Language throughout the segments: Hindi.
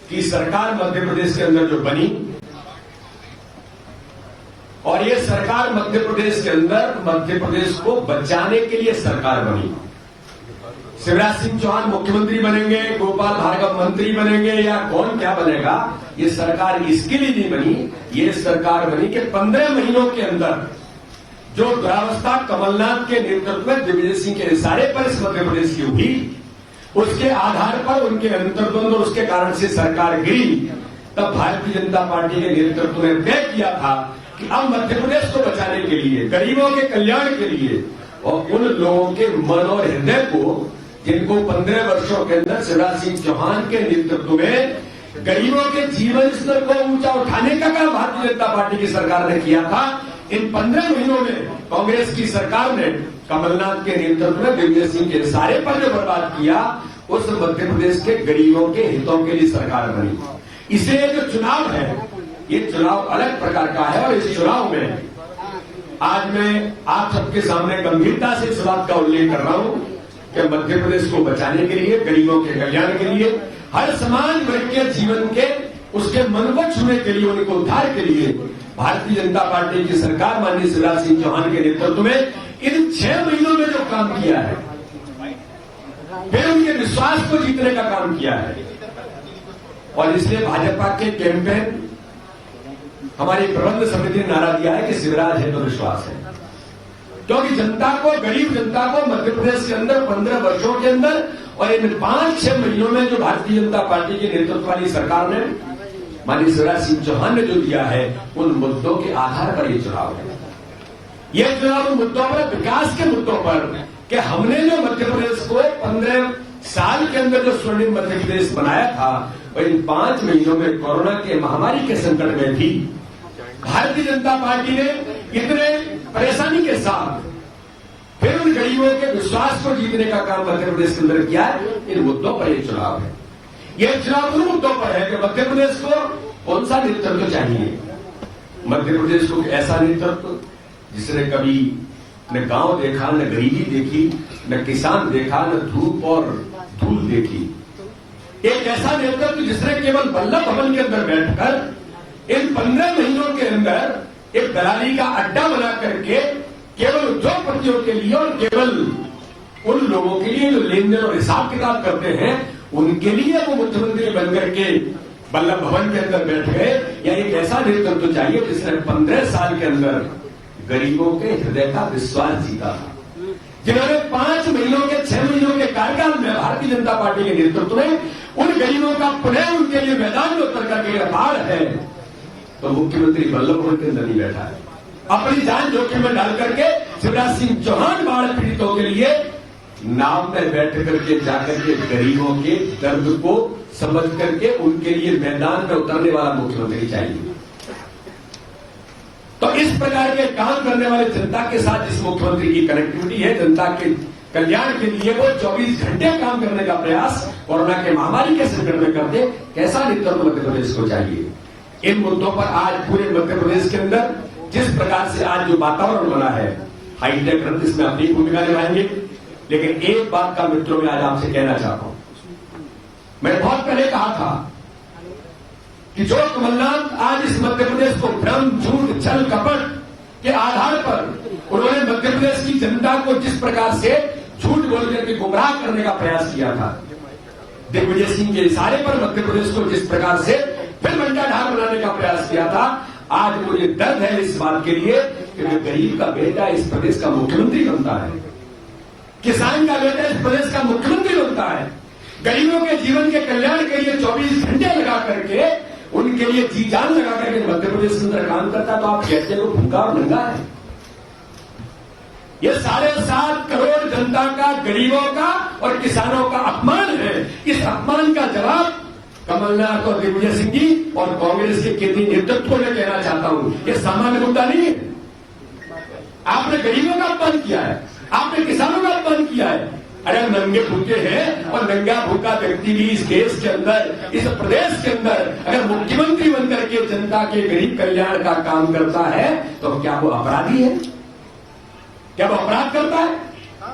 कि सरकार मध्य प्रदेश के अंदर जो बनी, और ये सरकार मध्य प्रदेश के अंदर मध्य प्रदेश को बचाने के लिए सरकार बनी। शिवराज सिंह चौहान मुख्यमंत्री बनेंगे, गोपाल भार्गव मंत्री बनेंगे या कौन क्या बनेगा, ये सरकार इसके लिए नहीं बनी। ये सरकार बनी कि 15 महीनों के अंदर जो दुरावस्था कमलनाथ के नेतृत्व में दिग्विजय सिंह के इशारे पर इस मध्य प्रदेश की हुई, उसके आधार पर उनके अंतर्द्वंद और उसके कारण से सरकार गिरी। तब भारतीय जनता पार्टी के नेतृत्व ने तय किया था कि अब मध्य प्रदेश को बचाने के लिए, गरीबों के कल्याण के लिए और उन लोगों के मन और हृदय को जिनको 15 वर्षों के अंदर शिवराज सिंह चौहान के नेतृत्व में गरीबों के जीवन स्तर को ऊंचा उठाने का काम भारतीय जनता पार्टी की सरकार ने किया था। इन 15 महीनों में कांग्रेस की सरकार ने कमलनाथ के नेतृत्व में दिग्विजय सिंह के इशारे पर जो बर्बाद किया, उस मध्य प्रदेश के गरीबों के हितों के लिए सरकार बनी। इसलिए जो चुनाव है, ये चुनाव अलग प्रकार का है और इस चुनाव में आज मैं आप सबके सामने गंभीरता से इस बात का उल्लेख कर रहा हूं कि मध्य प्रदेश को बचाने के लिए, गरीबों के कल्याण के लिए, हर समाज वर्ग के जीवन के उसके मन को छूने के लिए, उनको उद्धार के लिए भारतीय जनता पार्टी की सरकार माननीय शिवराज सिंह चौहान के नेतृत्व में इन 6 महीनों में जो काम किया है, फिर उनके विश्वास को जीतने का काम किया है। और इसलिए भाजपा के कैंपेन, हमारी प्रबंध समिति ने नारा दिया है कि शिवराज है तो विश्वास है, क्योंकि जनता को, गरीब जनता को मध्य प्रदेश के अंदर 15 वर्षों के अंदर और इन 5-6 महीनों में जो भारतीय जनता पार्टी के नेतृत्व वाली सरकार ने, माननीय शिवराज सिंह चौहान ने जो दिया है, उन मुद्दों के आधार पर ये चुनाव है। ये चुनाव उन मुद्दों पर, विकास के मुद्दों पर, कि हमने जो मध्य प्रदेश को 15 साल के अंदर जो स्वर्णिम मध्य प्रदेश बनाया था, और इन 5 महीनों में कोरोना के महामारी के संकट में भी भारतीय जनता पार्टी ने इतने परेशानी के साथ फिर उन गरीबों के विश्वास को जीतने का काम मध्य प्रदेश के अंदर किया है। इन मुद्दों पर यह चुनाव है। यह चुनाव उन मुद्दों पर है कि मध्य प्रदेश को कौन सा नेतृत्व चाहिए। मध्य प्रदेश को ऐसा नेतृत्व जिसने कभी न गांव देखा, न गरीबी देखी, न किसान देखा, न धूप और धूल देखी। एक ऐसा नेतृत्व जिसने केवल वल्लभ भवन के अंदर बैठकर इन 15 महीनों के अंदर एक दलाली का अड्डा बना करके केवल उद्योगपतियों के लिए और केवल उन लोगों के लिए जो लेन देन और हिसाब किताब करते हैं, उनके लिए वो मुख्यमंत्री बनकर के वल्लभ भवन के अंदर बैठ गए। या एक ऐसा नेतृत्व चाहिए जिसने 15 साल के अंदर गरीबों के हृदय का विश्वास जीता था, जिन्होंने 5 महीनों के 6 महीनों के कार्यकाल में भारतीय जनता पार्टी के नेतृत्व में उन गरीबों का पुनः उनके लिए मैदान में उतर करके बाढ़ है। तो मुख्यमंत्री वल्लभ भवन के अंदर नहीं बैठा है, अपनी जान जोखिम में डाल करके शिवराज सिंह चौहान बाढ़ पीड़ितों के लिए नाव में बैठ करके जाकर के गरीबों के दर्द को समझ करके उनके लिए मैदान में उतरने वाला मुख्यमंत्री चाहिए। तो इस प्रकार के काम करने वाले जनता के साथ जिस मुख्यमंत्री की कनेक्टिविटी है, जनता के कल्याण के लिए वो 24 घंटे काम करने का प्रयास कोरोना के महामारी के संकट में करते, कैसा नेतृत्व मध्य प्रदेश को चाहिए। इन मुद्दों पर आज पूरे मध्य प्रदेश के अंदर जिस प्रकार से आज जो वातावरण बना है, हाईटेक रथ इसमें अपनी भूमिका निभाएंगे। लेकिन एक बात का मित्रों में आज आपसे कहना चाहता हूं, मैंने बहुत पहले कहा था कि जो कमलनाथ आज इस मध्य प्रदेश को भ्रम, झूठ, छल, कपट के आधार पर उन्होंने मध्य प्रदेश की जनता को जिस प्रकार से झूठ बोल करके गुमराह करने का प्रयास किया था, दिग्विजय सिंह के इशारे पर मध्य प्रदेश को जिस प्रकार से फिर बंटाढार बनाने का प्रयास किया था, आज मुझे दर्द है इस बात के लिए कि गरीब का बेटा इस प्रदेश का मुख्यमंत्री बनता है, किसान का बेटा इस प्रदेश का मुख्यमंत्री बनता है, गरीबों के जीवन के कल्याण के लिए 24 घंटे लगा करके उनके लिए जी जान लगा करके मध्य प्रदेश के अंदर काम करता है। तो आप कहते हो भूखा और नंगा है। ये 7.5 करोड़ जनता का, गरीबों का और किसानों का अपमान है। इस अपमान का जवाब कमलनाथ और दिग्विजय सिंह जी और कांग्रेस के केंद्रीय नेतृत्व को मैं कहना चाहता हूं, ये सामान्य मुद्दा नहीं है। आपने गरीबों का अपमान किया है, आपने किसानों का अपमान किया है। अरे नंगे भूखे हैं और नंगा भूखा व्यक्ति भी इस देश के अंदर, इस प्रदेश के अंदर अगर मुख्यमंत्री बनकर के जनता के गरीब कल्याण का काम करता है, तो क्या वो अपराधी है? क्या वो अपराध करता है?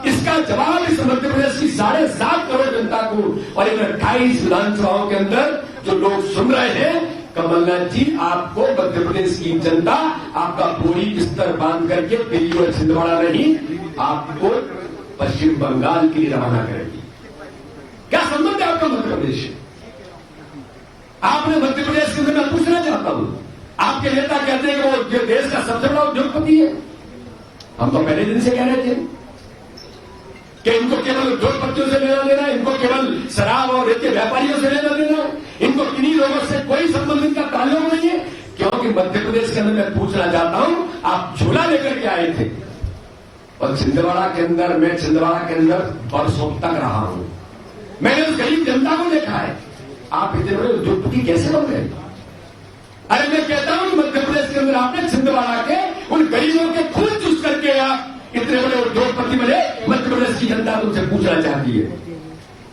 इसका जवाब इस मध्य प्रदेश की 7.5 करोड़ जनता को और इन 28 विधानसभाओं के अंदर जो लोग सुन रहे हैं, कमलनाथ जी आपको मध्य प्रदेश की जनता आपका बोरी बिस्तर बांध करके दिल्ली और छिंदवाड़ा नहीं, आपको पश्चिम बंगाल के लिए रवाना करेगी। क्या संबंध है आपका मध्य प्रदेश से? आपने मध्य प्रदेश के अंदर, मैं पूछना चाहता हूं, आपके नेता कहते हैं कि वो जो देश का सबसे बड़ा उद्योगपति है। हम तो पहले दिन से कह रहे थे कि इनको केवल उद्योगपतियों से लेना देना, इनको केवल शराब और रेत के व्यापारियों से लेना देना, इनको किन्हीं लोगों से कोई संबंध इनका ताल्लुक नहीं है। क्योंकि मध्य प्रदेश के अंदर मैं पूछना चाहता हूं, आप झोला लेकर के आए थे और छिंदवाड़ा के अंदर, मैं छिंदवाड़ा के अंदर वर्षों तक रहा हूं, मैंने उस गरीब जनता को देखा है। आप इतने बड़े उद्योगपति कैसे बन गए? अरे मैं कहता हूं कि मध्य प्रदेश के अंदर आपने छिंदवाड़ा के उन गरीबों के खून चूस करके आप इतने बड़े उद्योगपति बने। मध्य प्रदेश की जनता तुमसे पूछना चाहती है।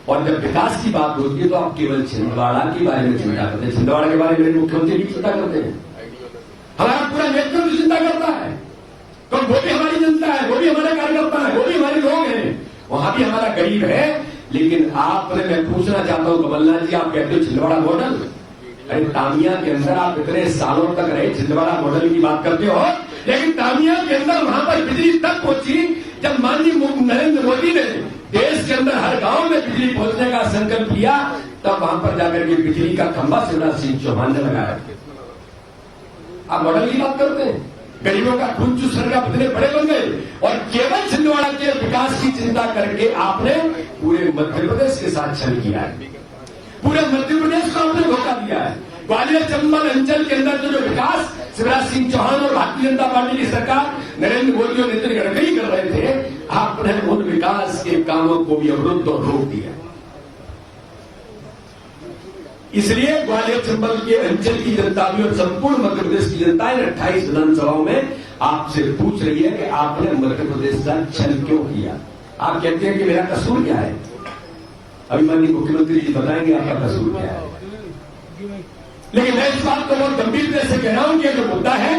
और जब विकास की बात होती है तो आप केवल छिंदवाड़ा के बारे में चिंता करते हैं। छिंदवाड़ा के बारे में मुख्यमंत्री भी चिंता करते हैं, हमारा पूरा नेतृत्व चिंता करता है। तो वो भी हमारी जनता है, वो भी हमारे कार्यकर्ता है, वो भी हमारे लोग हैं, वहां भी हमारा गरीब है। लेकिन आपने, मैं पूछना चाहता हूं कमलनाथ जी, आप कहते हो छिंदवाड़ा मॉडल, अरे तामिया के अंदर आप इतने सालों तक रहे, छिंदवाड़ा मॉडल की बात करते हो, लेकिन तामिया के अंदर वहां पर बिजली तक पहुंची जब माननीय नरेंद्र मोदी ने देश के अंदर हर गांव में बिजली पहुंचने का संकल्प लिया, तब वहां पर जाकर के बिजली का खंभा शिवराज सिंह चौहान ने लगाया। आप मॉडल की बात करते हैं, गरीबों का खून चूसने का कितने बड़े बन गए। और केवल छिंदवाड़ा के विकास की चिंता करके आपने पूरे मध्य प्रदेश के साथ छल किया है, पूरे मध्य प्रदेश को आपने धोखा दिया है। ग्वालियर चंबल अंचल के अंदर जो विकास शिवराज सिंह चौहान और भारतीय जनता पार्टी की सरकार, नरेंद्र मोदी और नितिन गडकरी कर रहे थे, आपने उन विकास के कामों को भी अवरुद्ध और रोक दिया। इसलिए ग्वालियर चंबल के अंचल की जनता भी और संपूर्ण मध्य प्रदेश की जनता इन 28 विधानसभाओं में आपसे पूछ रही है कि आपने मध्य प्रदेश का छल क्यों किया। आप कहते हैं कि मेरा कसूर क्या है, अभी माननीय मुख्यमंत्री जी बताएंगे आपका कसूर क्या है। लेकिन मैं इस बात को बहुत गंभीरता से कह रहा हूं कि जो मुद्दा है,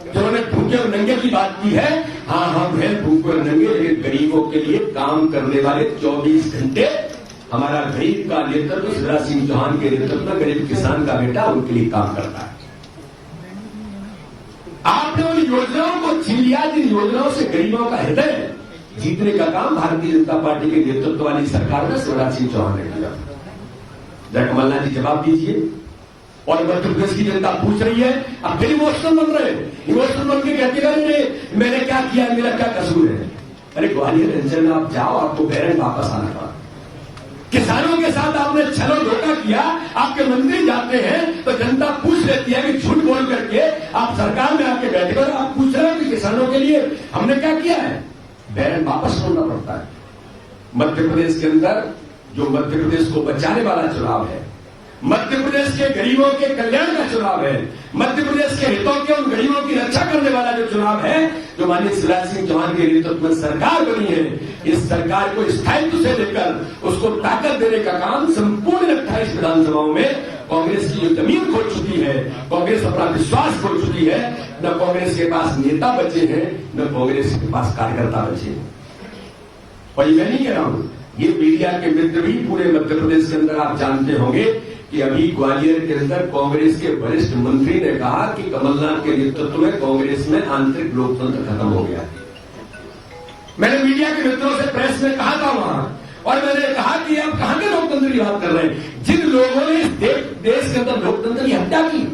जो उन्होंने भूखे और नंगे की बात की है, हाँ हम हैं भूखे और नंगे, लेकिन गरीबों के लिए काम करने वाले 24 घंटे हमारा गरीब का नेतृत्व शिवराज सिंह चौहान के नेतृत्व में, गरीब किसान का बेटा उनके लिए काम करता है। आपने उन योजनाओं को छीन लिया जिन योजनाओं से गरीबों का हृदय जीतने का काम भारतीय जनता पार्टी के नेतृत्व वाली सरकार में शिवराज सिंह चौहान ने किया। जय कमलनाथ जी जवाब दीजिए। और मध्य प्रदेश की जनता पूछ रही है, अब फिर इमोशनल बन रहे, इमोशनल बन के कहते हैं मैंने क्या किया, मेरा क्या कसूर है। अरे ग्वालियर अंचल में आप जाओ, आपको बैरन वापस आना पड़ा। किसानों के साथ आपने छलो धोखा किया, आपके मंत्री जाते हैं तो जनता पूछ लेती है कि झूठ बोल करके आप सरकार में आके बैठे और आप पूछ रहे हो कि किसानों के लिए हमने क्या किया है, बैरन वापस छोड़ना पड़ता है। मध्य प्रदेश के अंदर जो मध्य प्रदेश को बचाने वाला चुनाव है, मध्य प्रदेश के गरीबों के कल्याण का चुनाव है, मध्य प्रदेश के हितों के उन गरीबों की रक्षा करने वाला जो चुनाव है, जो माननीय शिवराज सिंह चौहान के नेतृत्व में सरकार बनी है, इस सरकार को स्थायित्व से लेकर उसको ताकत देने का काम संपूर्ण 28 विधानसभाओं में कांग्रेस की जो जमीन खो चुकी है, कांग्रेस अपना विश्वास खो चुकी है। न कांग्रेस के पास नेता बचे हैं, न कांग्रेस के पास कार्यकर्ता बचे हैं। और ये मैं नहीं कह रहा हूं, ये मीडिया के मित्र भी पूरे मध्य प्रदेश के अंदर आप जानते होंगे कि अभी ग्वालियर के अंदर कांग्रेस के वरिष्ठ मंत्री ने कहा कि कमलनाथ के नेतृत्व में कांग्रेस में आंतरिक लोकतंत्र खत्म हो गया। मैंने मीडिया के मित्रों से प्रेस में कहा था वहां, और मैंने कहा कि आप कहां के लोकतंत्र की बात कर रहे हैं, जिन लोगों ने देश के अंदर लोकतंत्र की हत्या की।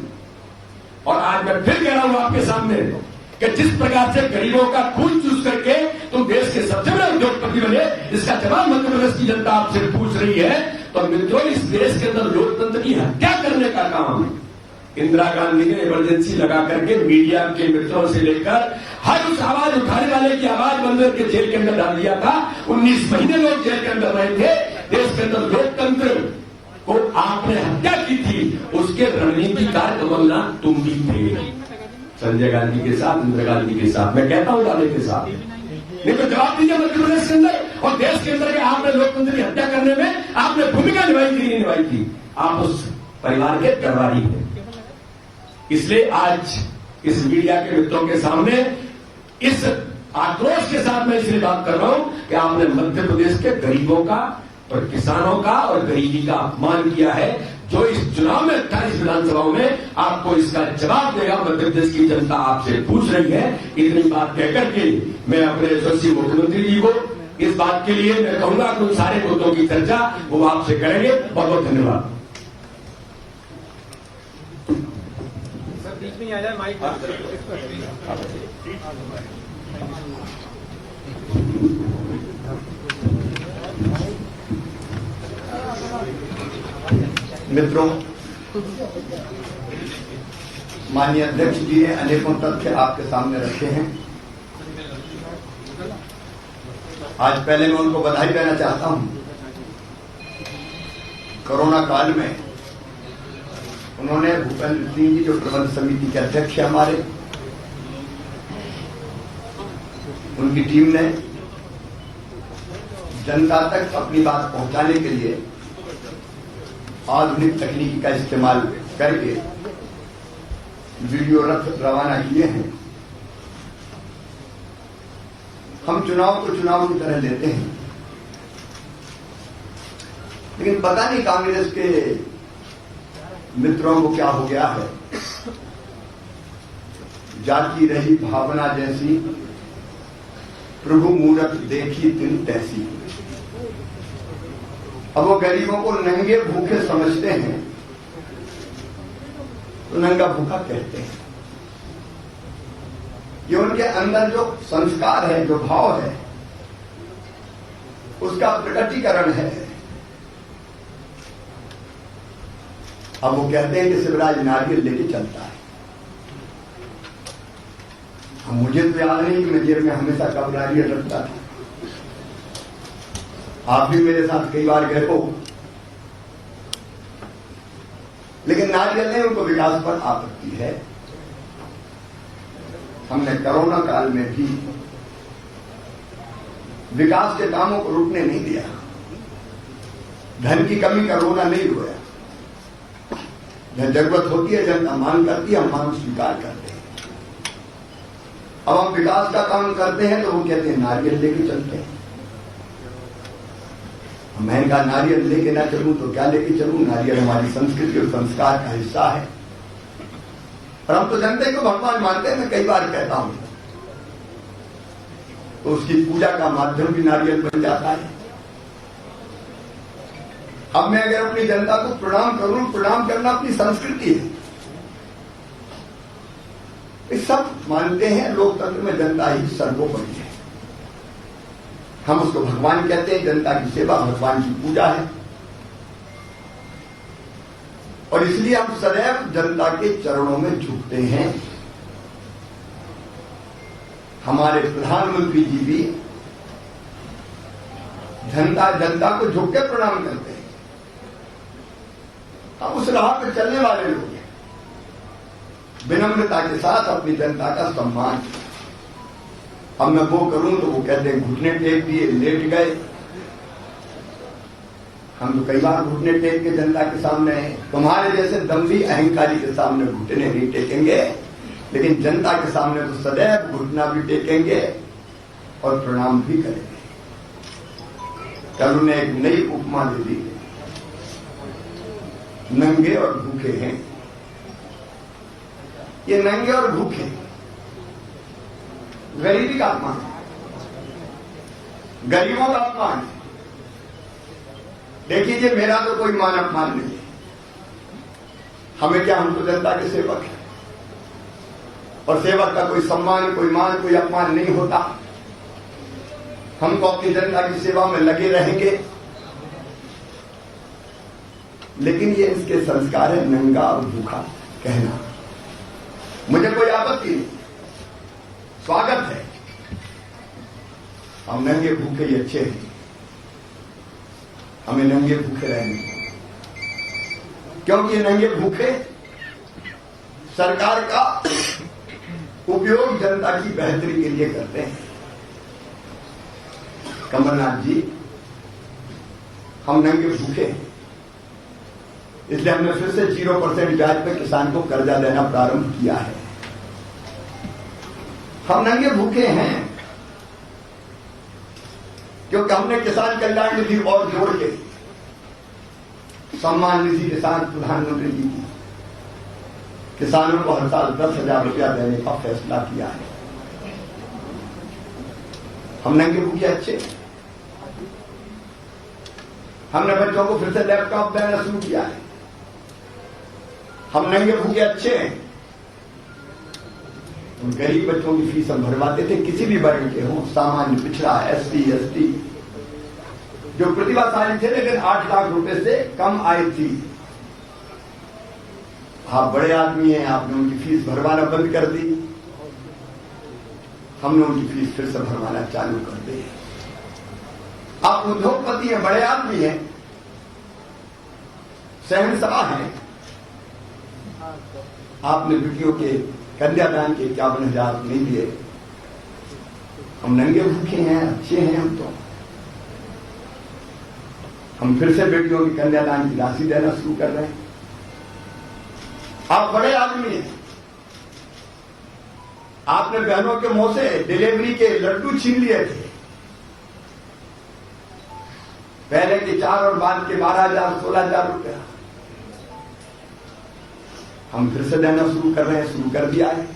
और आज मैं फिर कह रहा हूं आपके सामने कि जिस प्रकार से गरीबों का खून चूस करके तुम देश के सबसे बड़े उद्योगपति बने, इसका जवाब मध्य प्रदेश की जनता आपसे पूछ रही है। तो मित्रों, इस देश के अंदर लोकतंत्र की हत्या करने का काम इंदिरा गांधी ने इमरजेंसी लगा करके मीडिया के मित्रों से लेकर हर उस आवाज उठाने वाले की आवाज बंद करके जेल के अंदर डाल दिया था। 19 महीने लोग जेल के अंदर रहे थे। देश के अंदर लोकतंत्र को आपने हत्या की थी, उसके रणनीतिकार कमलनाथ तुम भी थे, संजय गांधी के साथ, इंदिरा गांधी के साथ, मैं कहता हूं दादे के साथ। नहीं तो जवाब दीजिए मध्य प्रदेश के अंदर और देश के अंदर के आपने लोकतंत्र की हत्या करने में आपने भूमिका निभाई थी, नहीं निभाई थी। आप उस परिवार के दरबारी हैं। इसलिए आज इस मीडिया के मित्रों के सामने इस आक्रोश के साथ मैं इसलिए बात कर रहा हूं कि आपने मध्य प्रदेश के गरीबों का और किसानों का और गरीबी का अपमान किया है। जो इस चुनाव में 28 विधानसभाओं में आपको इसका जवाब देगा। मध्य प्रदेश की जनता आपसे पूछ रही है। इतनी बात कहकर के मैं अपने यशस्वी मुख्यमंत्री जी को इस बात के लिए मैं कहूंगा कि उन सारे मुद्दों की चर्चा वो आपसे करेंगे। बहुत बहुत धन्यवाद। सर बीच में आ जाए माइक। मित्रों, माननीय अध्यक्ष जी ने अनेकों तथ्य आपके सामने रखे हैं। आज पहले मैं उनको बधाई देना चाहता हूं। कोरोना काल में उन्होंने भूपेंद्र सिंह जी जो प्रबंध समिति के अध्यक्ष हैं हमारे, उनकी टीम ने जनता तक अपनी बात पहुंचाने के लिए आधुनिक तकनीकी का इस्तेमाल करके वीडियो रथ रवाना किए हैं। हम चुनाव को चुनाव की तरह लेते हैं, लेकिन पता नहीं कांग्रेस के मित्रों को क्या हो गया है। जाती रही भावना जैसी, प्रभु मूरत देखी दिन तैसी। अब वो गरीबों को नंगे भूखे समझते हैं तो नंगा भूखा कहते हैं। ये उनके अंदर जो संस्कार है, जो भाव है, उसका प्रकटीकरण है। अब वो कहते हैं कि शिवराज नारियल लेके चलता है। अब मुझे तो याद नहीं कि मैं जेब में हमेशा कब नारियल रखता था। आप भी मेरे साथ कई बार गए हो, लेकिन नारियल ने उनको विकास पर आपत्ति है। हमने कोरोना काल में भी विकास के कामों को रुकने नहीं दिया। धन की कमी का रोना नहीं रोया। जब जरूरत होती है, जनता मांग करती है, हम मांग स्वीकार करते हैं। अब हम विकास का काम करते हैं तो वो कहते हैं नारियल लेके चलते हैं। मैं कहा नारियल लेके ना चलूं तो क्या लेके चलूं? नारियल हमारी संस्कृति और संस्कार का हिस्सा है और हम तो जनता को भगवान मानते हैं। मैं कई बार कहता हूं तो उसकी पूजा का माध्यम भी नारियल बन जाता है। अब मैं अगर अपनी जनता को प्रणाम करूं, प्रणाम करना अपनी संस्कृति है। इस सब मानते हैं। लोकतंत्र में जनता ही सर्वोपरि है। हम उसको भगवान कहते हैं। जनता की सेवा भगवान की पूजा है और इसलिए हम सदैव जनता के चरणों में झुकते हैं। हमारे प्रधानमंत्री जी भी जनता को झुक के प्रणाम करते हैं। हम उस राह पर चलने वाले लोग हैं। विनम्रता के साथ अपनी जनता का सम्मान। अब मैं वो करूं तो वो कहते हैं घुटने टेक दिए, लेट गए। हम तो कई बार घुटने टेक के जनता के सामने हैं। तुम्हारे जैसे दम्भी अहंकारी के सामने घुटने नहीं टेकेंगे, लेकिन जनता के सामने तो सदैव घुटना भी टेकेंगे और प्रणाम भी करेंगे। कल उन्हें एक नई उपमा दे दी, नंगे और भूखे हैं। ये नंगे और भूखे गरीबी का अपमान है, गरीबों का अपमान है। देखिए जी, मेरा तो कोई मान अपमान नहीं है। हमें क्या, हम तो जनता के सेवक हैं और सेवक का कोई सम्मान, कोई मान, कोई अपमान नहीं होता। हम तो अपनी जनता की सेवा में लगे रहेंगे। लेकिन ये इसके संस्कार है, नंगा और भूखा कहना। मुझे कोई आपत्ति नहीं, स्वागत है। हम नंगे भूखे ही अच्छे हैं। हमें नंगे भूखे रहने, क्योंकि नंगे भूखे सरकार का उपयोग जनता की बेहतरी के लिए करते हैं। कमलनाथ जी, हम नंगे भूखे हैं, इसलिए हमने फिर से 0% ब्याज पे किसान को कर्जा देना प्रारंभ किया है। हम नंगे भूखे हैं क्योंकि हमने किसान कल्याण निधि और जोड़ के सम्मान निधि के साथ प्रधानमंत्री जी की किसानों को हर साल 10,000 रुपया देने का फैसला किया है। हम नंगे भूखे अच्छे, हमने बच्चों को फिर से लैपटॉप देना शुरू किया है। हम नंगे भूखे अच्छे हैं। उन गरीब बच्चों की फीस हम भरवाते थे, किसी भी वर्ग के हों, सामान्य, पिछड़ा, एससी, एसटी, जो प्रतिभाशाली थे लेकिन 8 लाख रुपए से कम आय थी। आप बड़े आदमी हैं, आपने उनकी फीस भरवाना बंद कर दी, हमने उनकी फीस फिर से भरवाना चालू कर दी। आप उद्योगपति हैं, बड़े आदमी हैं, शहंशाह हैं, आपने बेटियों के कन्यादान के 51,000 नहीं दिए। हम नंगे भूखे हैं, अच्छे हैं हम तो। हम फिर से बेटियों की कन्यादान की राशि देना शुरू कर रहे हैं। आप बड़े आदमी हैं, आपने बहनों के मुंह से डिलीवरी के लड्डू छीन लिए थे। पहले के 4 और बाद के 12,000, 16,000 रुपया हम फिर से देना शुरू कर रहे हैं, शुरू कर दिया है।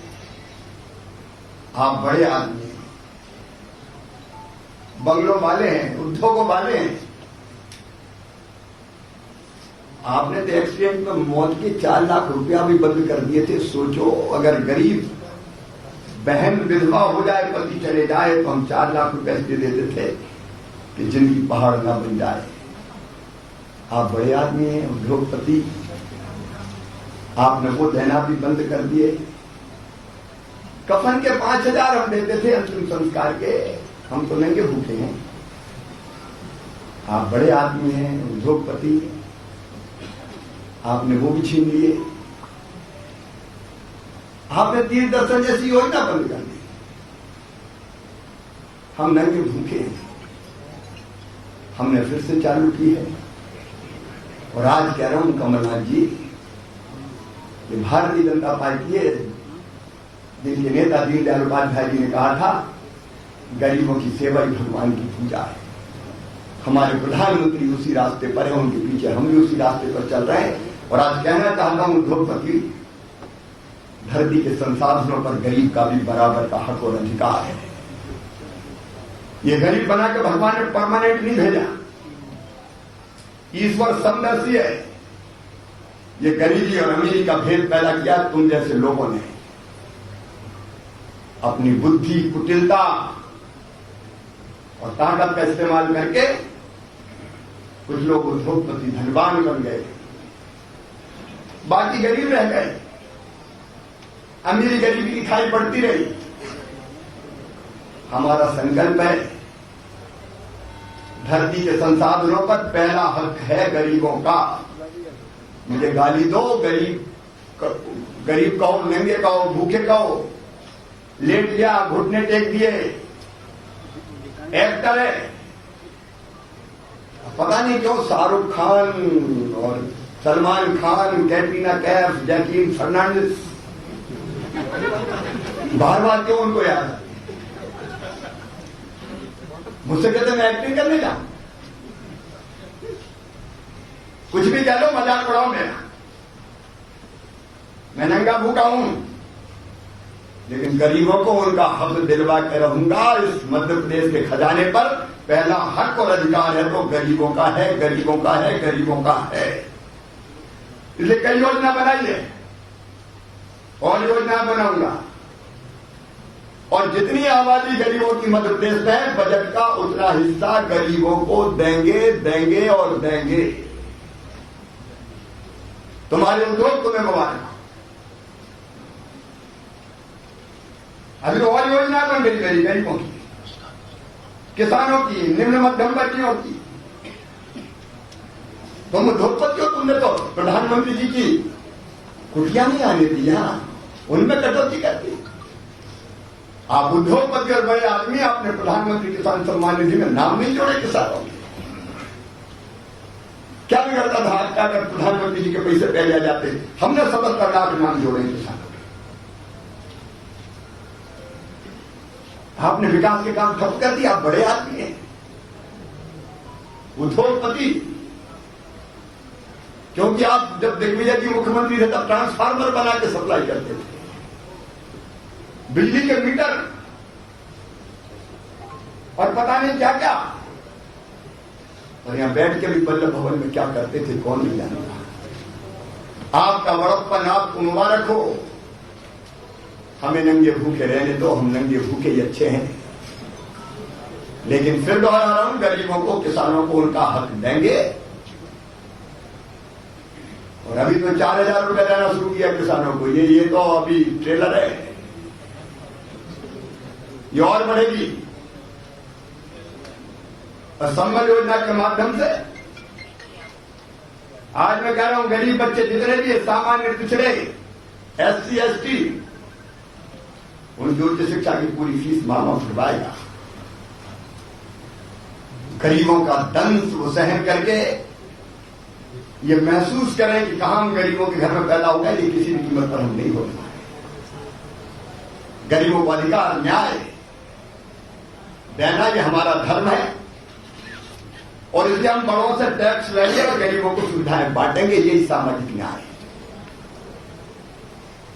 आप बड़े आदमी हैं, बंगलों वाले हैं, उद्योगों वाले हैं। आपने तो एक्सीडेंट में मौत के 4 लाख रुपया भी बंद कर दिए थे। सोचो, अगर गरीब बहन विधवा हो जाए, पति चले जाए, तो हम 4 लाख रुपए दे देते थे कि जिंदगी पहाड़ ना बन जाए। आप बड़े आदमी हैं, उद्योगपति, आपने वो देना भी बंद कर दिए। कफन के 5,000 हम देते थे अंतिम संस्कार के, हम तो नंगे भूखे हैं। आप बड़े आदमी हैं, उद्योगपति, आपने वो भी छीन लिए। आपने तीर्थ दर्शन जैसी योजना बंद कर दी। हम नंगे भूखे हैं, हमने फिर से चालू की है। और आज कह रहा हूं कमलनाथ जी, ये भारतीय जनता पार्टी है जिनके नेता दीनदयाल उपाध्याय जी ने कहा था, गरीबों की सेवा ही भगवान की पूजा है। हमारे प्रधानमंत्री उसी रास्ते पर है, उनके पीछे हम भी उसी रास्ते पर चल रहे हैं। और आज कहना चाहता हूं उद्योगपति, धरती के संसाधनों पर गरीब का भी बराबर का हक और अधिकार है। ये गरीब बना के भगवान ने परमानेंट नहीं भेजा, ईश्वर समदर्शी है। ये गरीबी और अमीरी का भेद पैदा किया तुम जैसे लोगों ने। अपनी बुद्धि, कुटिलता और ताकत का इस्तेमाल करके कुछ लोग उद्योगपति धनवान बन गए, बाकी गरीब रह गए। अमीरी गरीबी की खाई पड़ती रही। हमारा संकल्प है, धरती के संसाधनों पर पहला हक है गरीबों का। मुझे गाली दो, गरीब कहो, नंगे कहो, भूखे कहो, लेट गया, घुटने टेक दिए, एक्टर है। पता नहीं क्यों शाहरुख खान और सलमान खान, कैटरीना कैफ, जैकलीन फर्नांडिस बार बार क्यों उनको याद? मुझसे कहते मैं एक्टिंग करने जाऊं, कुछ भी कह लो, मजाक उड़ाओ मेरा। मैं नंगा भूखा हूं, लेकिन गरीबों को उनका हक दिलवा के रहूंगा। इस मध्य प्रदेश के खजाने पर पहला हक और अधिकार है तो गरीबों का है, गरीबों का है, गरीबों का है। इसलिए कई योजना बनाई है और योजना बनाऊंगा। और जितनी आबादी गरीबों की मध्य प्रदेश में है, बजट का उतना हिस्सा गरीबों को देंगे, देंगे और देंगे। तुम्हारे उद्योग तुम्हें मुबारक। अभी तो और योजना बन गई गरीबों की, किसानों की, निम्न मध्यम वर्गीयों की। तुम उद्योगपति हो, तुमने तो प्रधानमंत्री जी की कुटिया नहीं आने दी, यहां उनमें कटौती कर दी। आप उद्योगपति और बड़े आदमी, आपने प्रधानमंत्री किसान सम्मान निधि में नाम नहीं जोड़े किसानों के। क्या बिगड़ता था आपका अगर प्रधानमंत्री जी के पैसे पहले आ जाते? हमने 77 लाख नाम जोड़े किसानों के। आपने विकास के काम ठप कर दिया। आप बड़े आदमी हैं, उद्योगपति, क्योंकि आप जब दिग्विजय जी मुख्यमंत्री थे तब ट्रांसफार्मर बना के सप्लाई करते थे, बिजली के मीटर और पता नहीं क्या क्या, और यहां बैठ के भी बल्लभ भवन में क्या करते थे कौन नहीं जानता। आपका बड़प्पन आपको मुबारक हो। हमें नंगे भूखे रहने दो, हम नंगे भूखे ही अच्छे हैं। लेकिन फिर दोहरा रहा हूं, गरीबों को किसानों को उनका हक देंगे। और अभी तो 4,000 रुपए देना शुरू किया किसानों को, ये तो अभी ट्रेलर है, ये और बढ़ेगी। और संबल योजना के माध्यम से आज मैं कह रहा हूं गरीब बच्चे जितने भी सामान्य पिछड़े SC ST उनकी उच्च शिक्षा की पूरी फीस मामा छुड़वाएगा। गरीबों का दंश वो सहन करके ये महसूस करें कि कहां हम गरीबों के घर में पैदा हो गए, ये किसी भी कीमत पर हम नहीं होना है। गरीबों को अधिकार न्याय देना ये हमारा धर्म है और इसलिए हम बड़ों से टैक्स लेंगे और गरीबों को सुविधाएं बांटेंगे, यही सामाजिक न्याय है।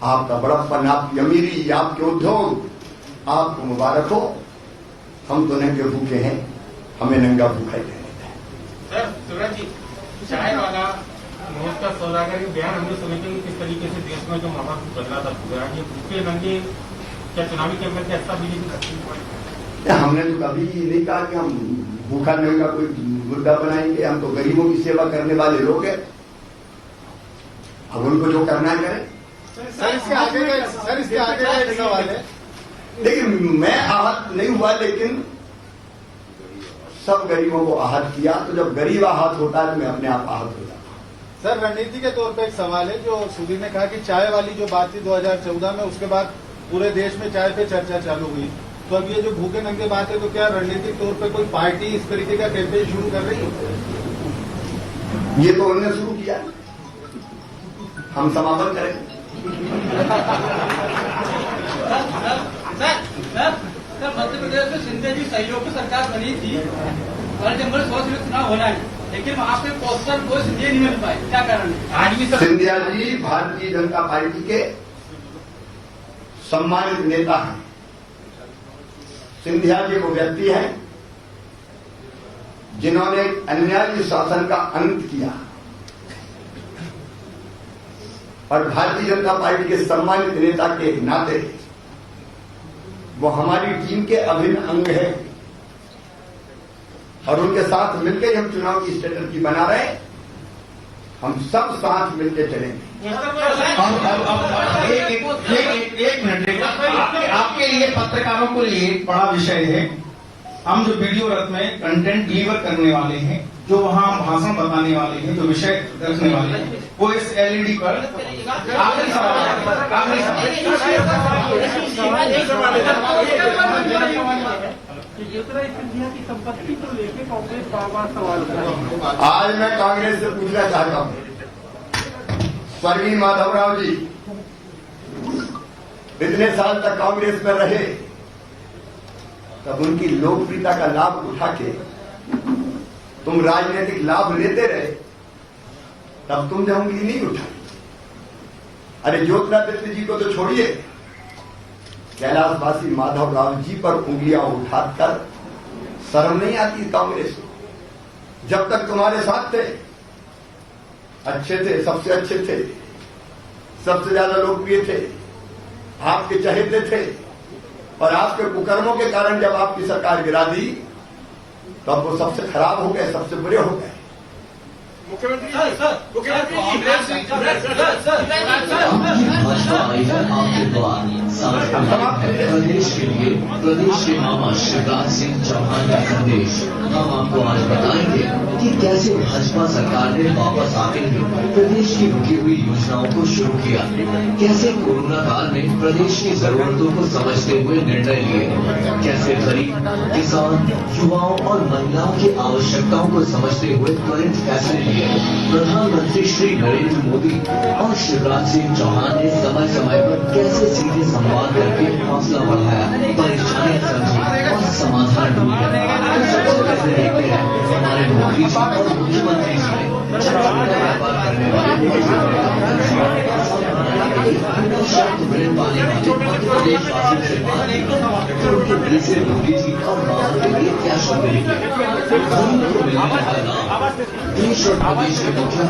आपका बड़प्पन, आपकी अमीरी, आपके उद्योग आपको मुबारक हो। हम तो नंगे भूखे हैं, हमें नंगा भूखा ही रहने दें। सर शिवराज जी, चाय वाला महोत्सव सौदागर के बयान हमने सुने थे कि किस तरीके से देश में जो माहौल बदला था पूरा, ये भूखे नंगे क्या चुनावी कैंपेन का हिस्सा बीजेपी? हमने तो कभी नहीं कहा कि हम भूखा नंगा कोई मुद्दा बनाएंगे। हम तो गरीबों की सेवा करने वाले लोग हैं, अब उनको जो करना है करें। सर इसके आगे का एक सवाल है। देखिए मैं आहत नहीं हुआ, लेकिन सब गरीबों को आहत किया। तो जब गरीब आहत होता है तो मैं अपने आप आहत हो जाता हूं। सर रणनीति के तौर पे एक सवाल है, जो सुधीर ने कहा कि चाय वाली जो बात थी 2014 में, उसके बाद पूरे देश में चाय पे चर्चा चालू हुई। तो अब ये जो भूखे नंगे बात है, तो क्या रणनीतिक तौर पे कोई पार्टी इस तरीके का कैंपेन शुरू कर रही है? ये तो उन्होंने शुरू किया, हम समापन करेंगे। सर मध्य प्रदेश में सिंधिया जी सहयोग की सरकार बनी थी और जनवरी 16 से चुनाव होना है, लेकिन वहां पे पोस्टर कोई सिंधिया नहीं मिल पाए, क्या कारण है? आज भी सिंधिया जी भारतीय जनता पार्टी के सम्मानित नेता हैं। सिंधिया जी वो व्यक्ति हैं जिन्होंने अन्यायी शासन का अंत किया और भारतीय जनता पार्टी के सम्मानित नेता के नाते वो हमारी टीम के अभिन्न अंग है और उनके साथ मिलकर हम चुनाव की स्ट्रेटजी बना रहे हैं। हम सब साथ मिलकर चलेंगे। एक मिनट, आपके लिए पत्रकारों को लिए बड़ा विषय है। हम जो वीडियो रथ में कंटेंट डिलीवर करने वाले हैं, जो वहां भाषण बताने वाले हैं, जो विषय रखने वाले हैं, वो इस LED पर आखिरी की संपत्ति को लेकर कांग्रेस बार-बार सवाल कर रही है। आज मैं कांग्रेस से पूछना चाहता हूं, स्वर्गीय माधवराव जी इतने साल तक कांग्रेस में रहे, तब उनकी लोकप्रियता का लाभ उठा के तुम राजनीतिक लाभ लेते रहे, तब तुमने उंगली नहीं उठाई। अरे ज्योतिरादित्य जी को तो छोड़िए, कैलाशवासी माधवराव जी पर उंगलियां उठाकर शर्म नहीं आती कांग्रेस को? जब तक तुम्हारे साथ थे, अच्छे थे, सबसे अच्छे थे, सबसे ज्यादा लोकप्रिय थे, आपके चहेते थे, और आपके कुकर्मों के कारण जब आपकी सरकार गिरा दी तब वो सबसे खराब हो गए, सबसे बुरे हो गए। प्रदेश के लिए प्रदेश के मामा शिवराज सिंह चौहान का संदेश हम आपको आज बताएंगे कि कैसे भाजपा सरकार ने वापस आकर प्रदेश की रुकी हुई योजनाओं को शुरू किया, कैसे कोरोना काल में प्रदेश की जरूरतों को समझते हुए निर्णय लिए, कैसे गरीब, किसान, युवाओं और महिलाओं की आवश्यकताओं को समझते हुए त्वरित फैसले लिए। प्रधानमंत्री श्री नरेंद्र मोदी और शिवराज सिंह चौहान ने समय समय पर कैसे सीधे संवाद करके हौसला बढ़ाया, परेशानियां समझी और समाधान ढूंढा। तो सबसे पहले देखते हैं हमारे मोदी जी और मुख्यमंत्री जी ने चरखा का व्यापार करने वाले शब्द ऋण पाने वाले मध्य प्रदेशवासियों से बात की तो उनके दिल से मोदी जी और बाबा के लिए क्या शब्द निकले। देश और प्रदेश के मुखिया